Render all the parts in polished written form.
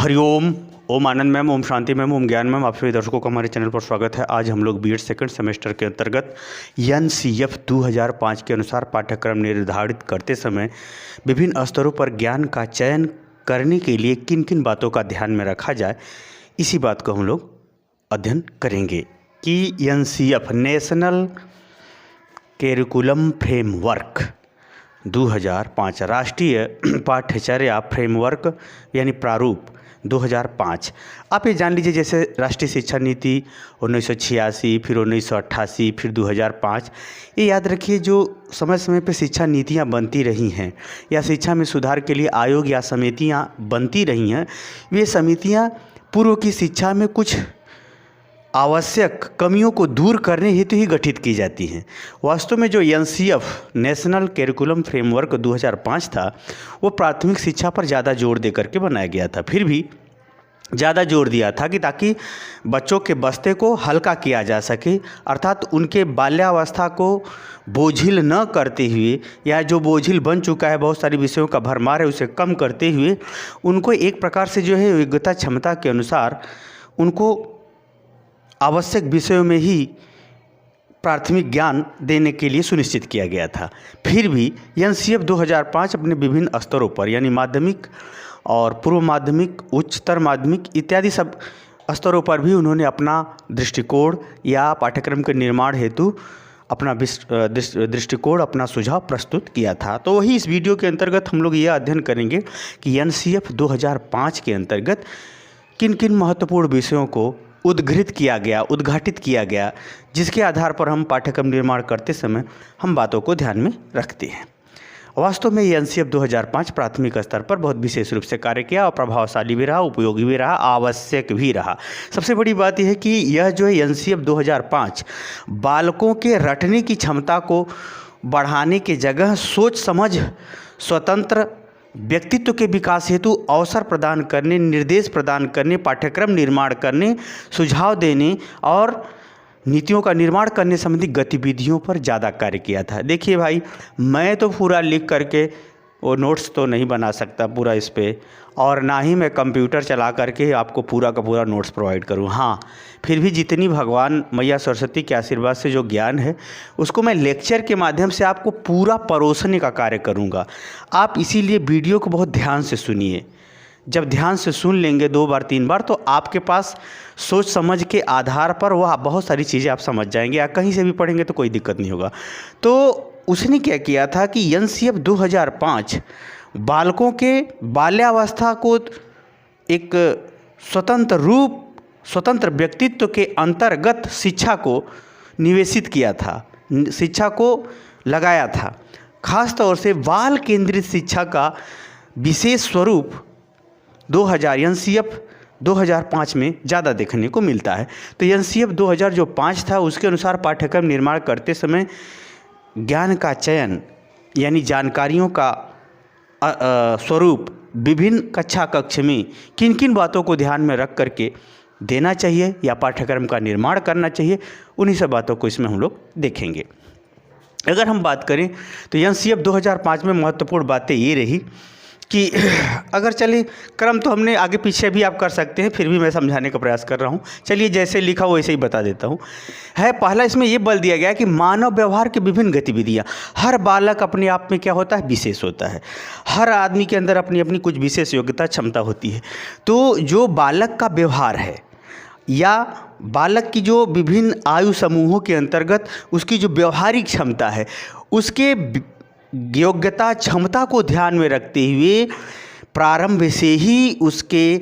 हरिओम। ओम आनंद ma'am, Om Shanti ma'am, ओम ज्ञान ma'am, आप सभी दर्शकों का हमारे चैनल पर स्वागत है। आज हम लोग बीएड सेकंड सेमेस्टर के अंतर्गत NCF 2005 के अनुसार पाठ्यक्रम निर्धारित करते समय विभिन्न स्तरों पर ज्ञान का चयन करने के लिए किन किन बातों का ध्यान में रखा जाए, इसी बात को हम लोग अध्ययन करेंगे कि NCF नेशनल करिकुलम फ्रेमवर्क 2005 राष्ट्रीय पाठ्यचर्या फ्रेमवर्क यानी प्रारूप 2005। आप ये जान लीजिए, जैसे राष्ट्रीय शिक्षा नीति 1986, फिर 1988, फिर 2005। ये याद रखिए, जो समय समय पे शिक्षा नीतियाँ बनती रही हैं या शिक्षा में सुधार के लिए आयोग या समितियाँ बनती रही हैं, वे समितियाँ पूर्व की शिक्षा में कुछ आवश्यक कमियों को दूर करने हेतु ही गठित की जाती हैं। वास्तव में जो NCF नेशनल करिकुलम फ्रेमवर्क 2005 था, वो प्राथमिक शिक्षा पर ज़्यादा जोर दे करके बनाया गया था। फिर भी ज़्यादा जोर दिया था कि ताकि बच्चों के बस्ते को हल्का किया जा सके, अर्थात उनके बाल्यावस्था को बोझिल न करते हुए, या जो बोझिल बन चुका है, बहुत सारे विषयों का भरमार है, उसे कम करते हुए उनको एक प्रकार से जो है योग्यता क्षमता के अनुसार उनको आवश्यक विषयों में ही प्राथमिक ज्ञान देने के लिए सुनिश्चित किया गया था। फिर भी NCF 2005 अपने विभिन्न स्तरों पर यानी माध्यमिक और पूर्व माध्यमिक, उच्चतर माध्यमिक इत्यादि सब स्तरों पर भी उन्होंने अपना दृष्टिकोण या पाठ्यक्रम के निर्माण हेतु अपना दृष्टिकोण, अपना सुझाव प्रस्तुत किया था। तो वही इस वीडियो के अंतर्गत हम लोग ये अध्ययन करेंगे कि NCF 2005 के अंतर्गत किन किन महत्वपूर्ण विषयों को उद्घाटित किया गया, जिसके आधार पर हम पाठ्यक्रम निर्माण करते समय हम बातों को ध्यान में रखते हैं। वास्तव में ये NCF 2005 प्राथमिक स्तर पर बहुत विशेष रूप से कार्य किया और प्रभावशाली भी रहा, उपयोगी भी रहा, आवश्यक भी रहा। सबसे बड़ी बात यह है कि यह जो है NCF 2005 बालकों के रटने की क्षमता को बढ़ाने के जगह सोच समझ, स्वतंत्र व्यक्तित्व के विकास हेतु अवसर प्रदान करने, निर्देश प्रदान करने, पाठ्यक्रम निर्माण करने, सुझाव देने और नीतियों का निर्माण करने संबंधी गतिविधियों पर ज़्यादा कार्य किया था। देखिए भाई, मैं तो पूरा लिख करके वो नोट्स तो नहीं बना सकता पूरा इस पे, और ना ही मैं कंप्यूटर चला करके आपको पूरा का पूरा नोट्स प्रोवाइड करूँ। हाँ, फिर भी जितनी भगवान मैया सरस्वती के आशीर्वाद से जो ज्ञान है, उसको मैं लेक्चर के माध्यम से आपको पूरा परोसने का कार्य करूँगा। आप इसीलिए वीडियो को बहुत ध्यान से सुनिए। जब ध्यान से सुन लेंगे 2 बार 3 बार, तो आपके पास सोच समझ के आधार पर वह बहुत सारी चीज़ें आप समझ जाएंगे, या कहीं से भी पढ़ेंगे तो कोई दिक्कत नहीं होगा। तो उसने क्या किया था कि NCF 2005 बालकों के बाल्यावस्था को एक स्वतंत्र व्यक्तित्व के अंतर्गत शिक्षा को निवेशित किया था, शिक्षा को लगाया था। खास तौर से बाल केंद्रित शिक्षा का विशेष स्वरूप NCF 2005 में ज़्यादा देखने को मिलता है। तो NCF 2005 था, उसके अनुसार पाठ्यक्रम निर्माण करते समय ज्ञान का चयन यानी जानकारियों का स्वरूप विभिन्न कक्ष में किन किन बातों को ध्यान में रख करके देना चाहिए या पाठ्यक्रम का निर्माण करना चाहिए, उन्हीं सब बातों को इसमें हम लोग देखेंगे। अगर हम बात करें तो NCF 2005 में महत्वपूर्ण बातें ये रही कि अगर चलिए, क्रम तो हमने आगे पीछे भी आप कर सकते हैं, फिर भी मैं समझाने का प्रयास कर रहा हूँ। चलिए, जैसे लिखा हो वैसे ही बता देता हूँ। पहला इसमें ये बल दिया गया कि मानव व्यवहार की विभिन्न गतिविधियाँ, हर बालक अपने आप में क्या होता है, विशेष होता है। हर आदमी के अंदर अपनी अपनी कुछ विशेष योग्यता क्षमता होती है। तो जो बालक का व्यवहार है या बालक की जो विभिन्न आयु समूहों के अंतर्गत उसकी जो व्यवहारिक क्षमता है, उसके योग्यता क्षमता को ध्यान में रखते हुए प्रारंभ से ही उसके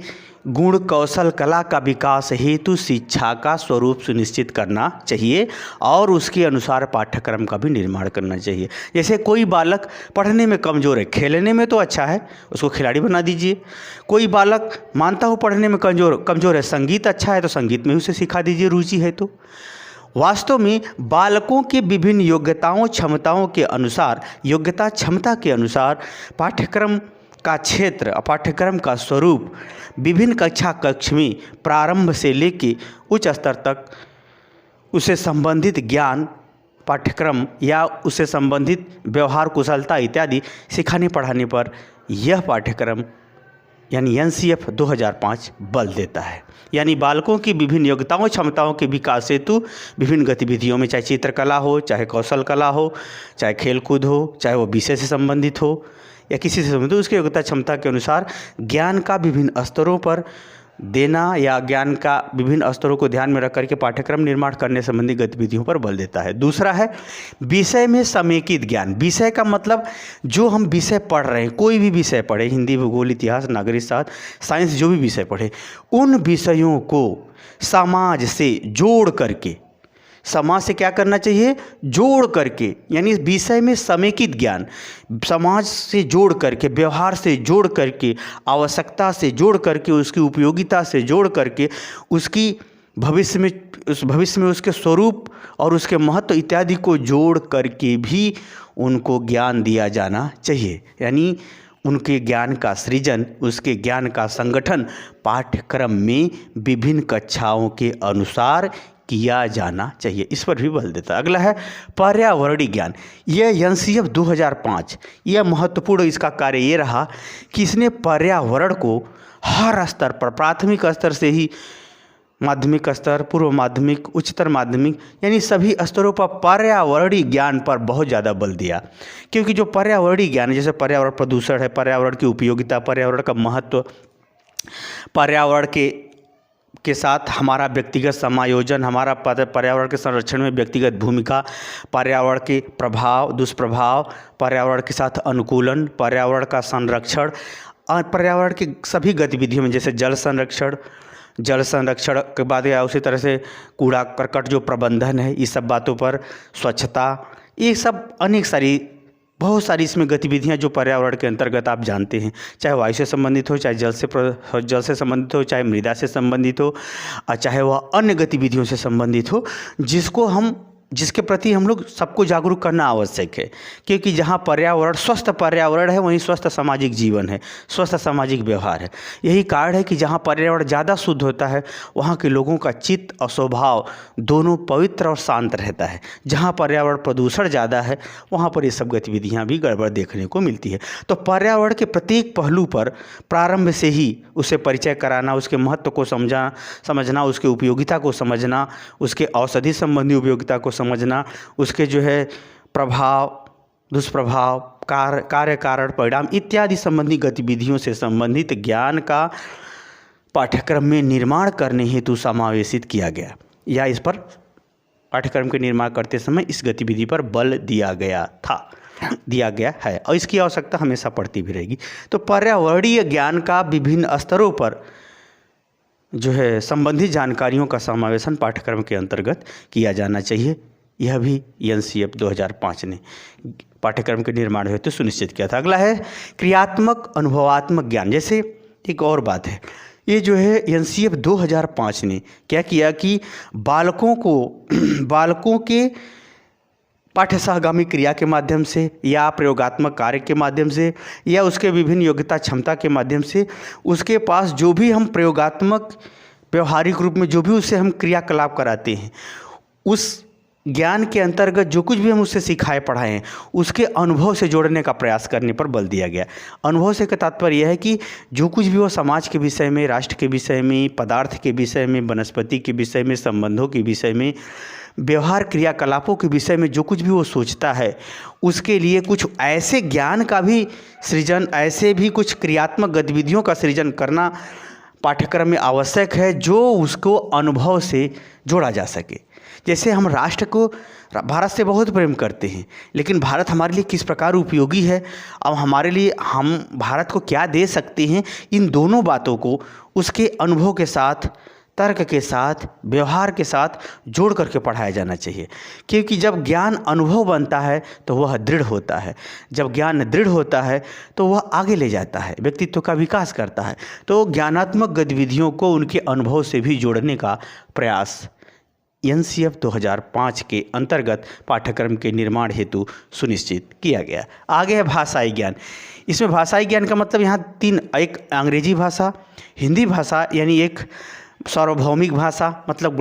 गुण कौशल कला का विकास हेतु शिक्षा का स्वरूप सुनिश्चित करना चाहिए और उसके अनुसार पाठ्यक्रम का भी निर्माण करना चाहिए। जैसे कोई बालक पढ़ने में कमज़ोर है, खेलने में तो अच्छा है, उसको खिलाड़ी बना दीजिए। कोई बालक मानता हो पढ़ने में कमज़ोर है, संगीत अच्छा है तो संगीत में उसे सिखा दीजिए, रुचि है तो। वास्तव में बालकों के विभिन्न योग्यताओं क्षमताओं के अनुसार, योग्यता क्षमता के अनुसार पाठ्यक्रम का क्षेत्र, पाठ्यक्रम का स्वरूप विभिन्न कक्ष में प्रारंभ से लेकर उच्च स्तर तक उसे संबंधित ज्ञान पाठ्यक्रम या उससे संबंधित व्यवहार कुशलता इत्यादि सिखाने पढ़ाने पर यह पाठ्यक्रम यानी NCF 2005 बल देता है। यानी बालकों की विभिन्न योग्यताओं क्षमताओं के विकास हेतु विभिन्न गतिविधियों में, चाहे चित्रकला हो, चाहे कौशल कला हो, चाहे खेलकूद हो, चाहे वो विषय से संबंधित हो या किसी से संबंधित हो, उसकी योग्यता क्षमता के अनुसार ज्ञान का विभिन्न स्तरों पर देना या ज्ञान का विभिन्न स्तरों को ध्यान में रख करके पाठ्यक्रम निर्माण करने संबंधी गतिविधियों पर बल देता है। दूसरा है विषय में समेकित ज्ञान। विषय का मतलब जो हम विषय पढ़ रहे हैं, कोई भी विषय पढ़े, हिंदी, भूगोल, इतिहास, नागरिक शास्त्र, साइंस, जो भी विषय पढ़े, उन विषयों को समाज से जोड़ करके, समाज से क्या करना चाहिए, जोड़ करके, यानी विषय में समेकित ज्ञान, समाज से जोड़ करके, व्यवहार से जोड़ करके, आवश्यकता से जोड़ करके, उसकी उपयोगिता से जोड़ करके, उसकी भविष्य में उसके स्वरूप और उसके महत्व इत्यादि को जोड़ करके भी उनको ज्ञान दिया जाना चाहिए। यानी उनके ज्ञान का सृजन, उसके ज्ञान का संगठन पाठ्यक्रम में विभिन्न कक्षाओं के अनुसार किया जाना चाहिए। इस पर भी बल देता है। अगला है पर्यावरणीय ज्ञान। यह NCF 2005, यह महत्वपूर्ण इसका कार्य ये रहा कि इसने पर्यावरण को हर स्तर पर, प्राथमिक स्तर से ही माध्यमिक स्तर, पूर्व माध्यमिक, उच्चतर माध्यमिक, यानी सभी स्तरों पर पर्यावरणीय ज्ञान पर बहुत ज़्यादा बल दिया। क्योंकि जो पर्यावरणीय ज्ञान है, जैसे पर्यावरण प्रदूषण है, पर्यावरण की उपयोगिता, पर्यावरण का महत्व, पर्यावरण के साथ हमारा व्यक्तिगत समायोजन, हमारा पर्यावरण के संरक्षण में व्यक्तिगत भूमिका, पर्यावरण के प्रभाव, दुष्प्रभाव, पर्यावरण के साथ अनुकूलन, पर्यावरण का संरक्षण और पर्यावरण की सभी गतिविधियों में, जैसे जल संरक्षण के बाद या उसी तरह से कूड़ा करकट जो प्रबंधन है, इस सब बातों पर, स्वच्छता, ये सब अनेक सारी, बहुत सारी इसमें गतिविधियां जो पर्यावरण के अंतर्गत आप जानते हैं, चाहे वायु से संबंधित हो, चाहे जल से संबंधित हो, चाहे मृदा से संबंधित हो, और चाहे वह अन्य गतिविधियों से संबंधित हो, जिसके प्रति हम लोग सबको जागरूक करना आवश्यक है। क्योंकि जहाँ पर्यावरण, स्वस्थ पर्यावरण है, वहीं स्वस्थ सामाजिक जीवन है, स्वस्थ सामाजिक व्यवहार है। यही कारण है कि जहाँ पर्यावरण ज़्यादा शुद्ध होता है, वहाँ के लोगों का चित्त और स्वभाव दोनों पवित्र और शांत रहता है। जहाँ पर्यावरण प्रदूषण ज़्यादा है, वहाँ पर ये सब गतिविधियाँ भी गड़बड़ देखने को मिलती है। तो पर्यावरण के प्रत्येक पहलू पर प्रारंभ से ही उसे परिचय कराना, उसके महत्व को समझना, उसके उपयोगिता को समझना, उसके औषधि संबंधी उपयोगिता को समझना, उसके जो है प्रभाव, दुष्प्रभाव, कार्य कारण परिणाम इत्यादि संबंधी गतिविधियों से संबंधित ज्ञान का पाठ्यक्रम में निर्माण करने हेतु समावेशित किया गया, या इस पर पाठ्यक्रम के निर्माण करते समय इस गतिविधि पर बल दिया गया है और इसकी आवश्यकता हमेशा पड़ती भी रहेगी। तो पर्यावरणीय ज्ञान का विभिन्न स्तरों पर जो है संबंधित जानकारियों का समावेशन पाठ्यक्रम के अंतर्गत किया जाना चाहिए। यह भी NCF 2005 ने पाठ्यक्रम के निर्माण हेतु सुनिश्चित किया था। अगला है क्रियात्मक अनुभवात्मक ज्ञान। जैसे एक और बात है, ये जो है NCF 2005 ने क्या किया कि बालकों के पाठ्य सहगामी क्रिया के माध्यम से या प्रयोगात्मक कार्य के माध्यम से या उसके विभिन्न योग्यता क्षमता के माध्यम से उसके पास जो भी हम प्रयोगात्मक व्यवहारिक रूप में जो भी उससे हम क्रियाकलाप कराते हैं, उस ज्ञान के अंतर्गत जो कुछ भी हम उससे सिखाए पढ़ाए हैं, उसके अनुभव से जोड़ने का प्रयास करने पर बल दिया गया। अनुभव से का तात्पर्य यह है कि जो कुछ भी वो समाज के विषय में, राष्ट्र के विषय में, पदार्थ के विषय में, वनस्पति के विषय में, संबंधों के विषय में, व्यवहार क्रियाकलापों के विषय में जो कुछ भी वो सोचता है, उसके लिए कुछ ऐसे ज्ञान का भी सृजन, ऐसे भी कुछ क्रियात्मक गतिविधियों का सृजन करना पाठ्यक्रम में आवश्यक है जो उसको अनुभव से जोड़ा जा सके। जैसे हम राष्ट्र को, भारत से बहुत प्रेम करते हैं, लेकिन भारत हमारे लिए किस प्रकार उपयोगी है और हमारे लिए हम भारत को क्या दे सकते हैं, इन दोनों बातों को उसके अनुभव के साथ, तर्क के साथ, व्यवहार के साथ जोड़ करके पढ़ाया जाना चाहिए। क्योंकि जब ज्ञान अनुभव बनता है तो वह दृढ़ होता है, जब ज्ञान दृढ़ होता है तो वह आगे ले जाता है, व्यक्तित्व का विकास करता है। तो ज्ञानात्मक गतिविधियों को उनके अनुभव से भी जोड़ने का प्रयास NCF 2005 के अंतर्गत पाठ्यक्रम के निर्माण हेतु सुनिश्चित किया गया। आगे है भाषाई ज्ञान। इसमें भाषाई ज्ञान का मतलब यहाँ तीन, एक अंग्रेजी भाषा, हिंदी भाषा यानी एक सार्वभौमिक भाषा, मतलब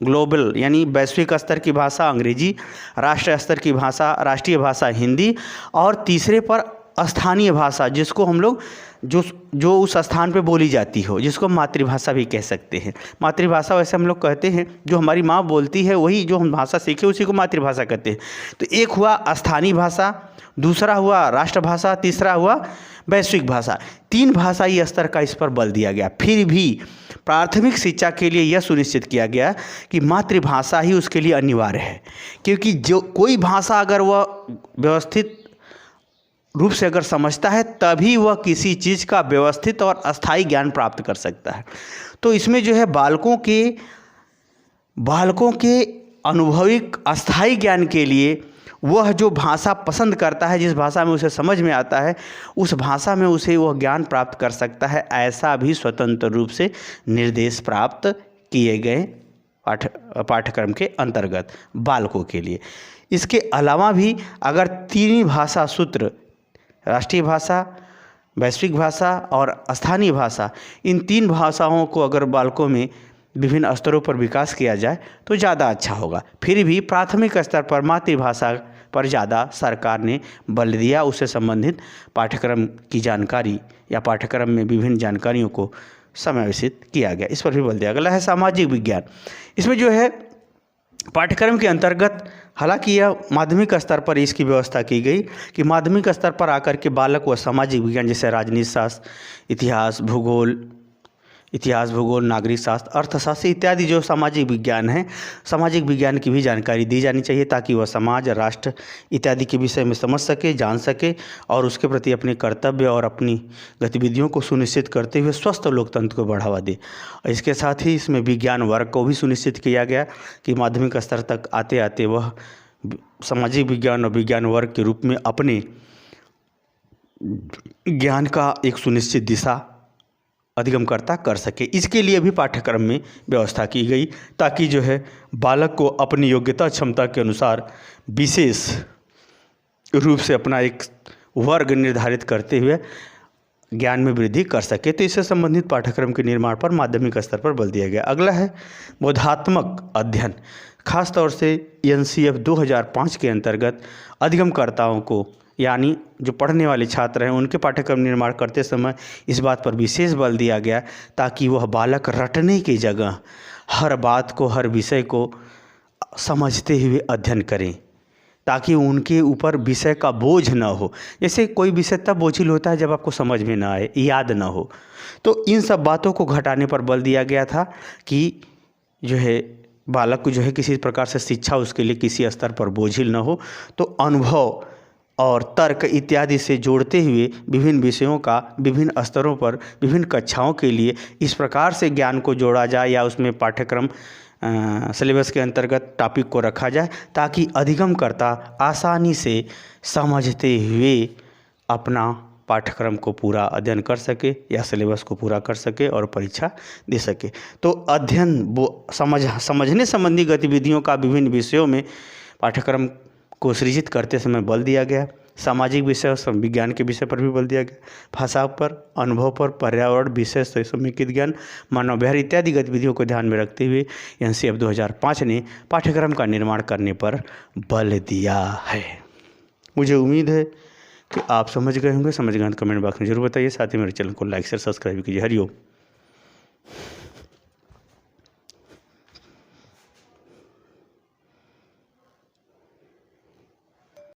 ग्लोबल यानी वैश्विक स्तर की भाषा अंग्रेजी, राष्ट्रीय स्तर की भाषा, राष्ट्रीय भाषा हिंदी, और तीसरे पर स्थानीय भाषा जिसको हम लोग जो जो उस स्थान पे बोली जाती हो, जिसको मातृभाषा भी कह सकते हैं। मातृभाषा वैसे हम लोग कहते हैं जो हमारी माँ बोलती है वही जो हम भाषा सीखे उसी को मातृभाषा कहते हैं। तो एक हुआ स्थानीय भाषा, दूसरा हुआ राष्ट्रभाषा, तीसरा हुआ वैश्विक भाषा। 3 भाषाई स्तर का इस पर बल दिया गया। फिर भी प्राथमिक शिक्षा के लिए यह सुनिश्चित किया गया कि मातृभाषा ही उसके लिए अनिवार्य है, क्योंकि जो कोई भाषा अगर वह व्यवस्थित रूप से अगर समझता है तभी वह किसी चीज़ का व्यवस्थित और अस्थायी ज्ञान प्राप्त कर सकता है। तो इसमें जो है बालकों के अनुभविक अस्थायी ज्ञान के लिए वह जो भाषा पसंद करता है, जिस भाषा में उसे समझ में आता है, उस भाषा में उसे वह ज्ञान प्राप्त कर सकता है। ऐसा भी स्वतंत्र रूप से निर्देश प्राप्त किए गए पाठ्यक्रम के अंतर्गत बालकों के लिए। इसके अलावा भी अगर 3 भाषा सूत्र, राष्ट्रीय भाषा, वैश्विक भाषा और स्थानीय भाषा, इन 3 भाषाओं को अगर बालकों में विभिन्न स्तरों पर विकास किया जाए तो ज़्यादा अच्छा होगा। फिर भी प्राथमिक स्तर पर मातृभाषा पर ज़्यादा सरकार ने बल दिया। उससे संबंधित पाठ्यक्रम की जानकारी या पाठ्यक्रम में विभिन्न जानकारियों को समावेशित किया गया, इस पर भी बल दिया। अगला है सामाजिक विज्ञान। इसमें जो है पाठ्यक्रम के अंतर्गत, हालांकि यह माध्यमिक स्तर पर इसकी व्यवस्था की गई कि माध्यमिक स्तर पर आकर के बालक व सामाजिक विज्ञान जैसे राजनीति शास्त्र, इतिहास भूगोल, नागरिक शास्त्र, अर्थशास्त्र इत्यादि जो सामाजिक विज्ञान है, सामाजिक विज्ञान की भी जानकारी दी जानी चाहिए ताकि वह समाज, राष्ट्र इत्यादि के विषय में समझ सके, जान सके और उसके प्रति अपने कर्तव्य और अपनी गतिविधियों को सुनिश्चित करते हुए स्वस्थ लोकतंत्र को बढ़ावा दे। इसके साथ ही इसमें विज्ञान वर्ग को भी सुनिश्चित किया गया कि माध्यमिक स्तर तक आते आते वह सामाजिक विज्ञान और विज्ञान वर्ग के रूप में अपने ज्ञान का एक सुनिश्चित दिशा अधिगमकर्ता कर सके। इसके लिए भी पाठ्यक्रम में व्यवस्था की गई ताकि जो है बालक को अपनी योग्यता क्षमता के अनुसार विशेष रूप से अपना एक वर्ग निर्धारित करते हुए ज्ञान में वृद्धि कर सके। तो इससे संबंधित पाठ्यक्रम के निर्माण पर माध्यमिक स्तर पर बल दिया गया। अगला है बोधात्मक अध्ययन। खास तौर से NCF 2005 के अंतर्गत अधिगमकर्ताओं को, यानी जो पढ़ने वाले छात्र हैं, उनके पाठ्यक्रम निर्माण करते समय इस बात पर विशेष बल दिया गया ताकि वह बालक रटने की जगह हर बात को, हर विषय को समझते हुए अध्ययन करें, ताकि उनके ऊपर विषय का बोझ न हो। जैसे कोई विषय तब बोझिल होता है जब आपको समझ में ना आए, याद ना हो। तो इन सब बातों को घटाने पर बल दिया गया था कि जो है बालक को जो है किसी प्रकार से शिक्षा उसके लिए किसी स्तर पर बोझिल न हो। तो अनुभव और तर्क इत्यादि से जोड़ते हुए विभिन्न विषयों का विभिन्न स्तरों पर विभिन्न कक्षाओं के लिए इस प्रकार से ज्ञान को जोड़ा जाए या उसमें पाठ्यक्रम सिलेबस के अंतर्गत टॉपिक को रखा जाए ताकि अधिगमकर्ता आसानी से समझते हुए अपना पाठ्यक्रम को पूरा अध्ययन कर सके या सिलेबस को पूरा कर सके और परीक्षा दे सके। तो अध्ययन समझने संबंधी गतिविधियों का विभिन्न विषयों में पाठ्यक्रम को सृजित करते समय बल दिया गया। सामाजिक विषय और विज्ञान के विषय पर भी बल दिया गया। भाषा पर, अनुभव पर, पर्यावरण, विषय से समेकित ज्ञान, मानव व्यवहार इत्यादि गतिविधियों को ध्यान में रखते हुए NCF 2005 ने पाठ्यक्रम का निर्माण करने पर बल दिया है। मुझे उम्मीद है कि आप समझ गए होंगे। समझ गए तो कमेंट बॉक्स में जरूर बताइए। साथ ही मेरे चैनल को लाइक शेयर सब्सक्राइब कीजिए। हरिओम।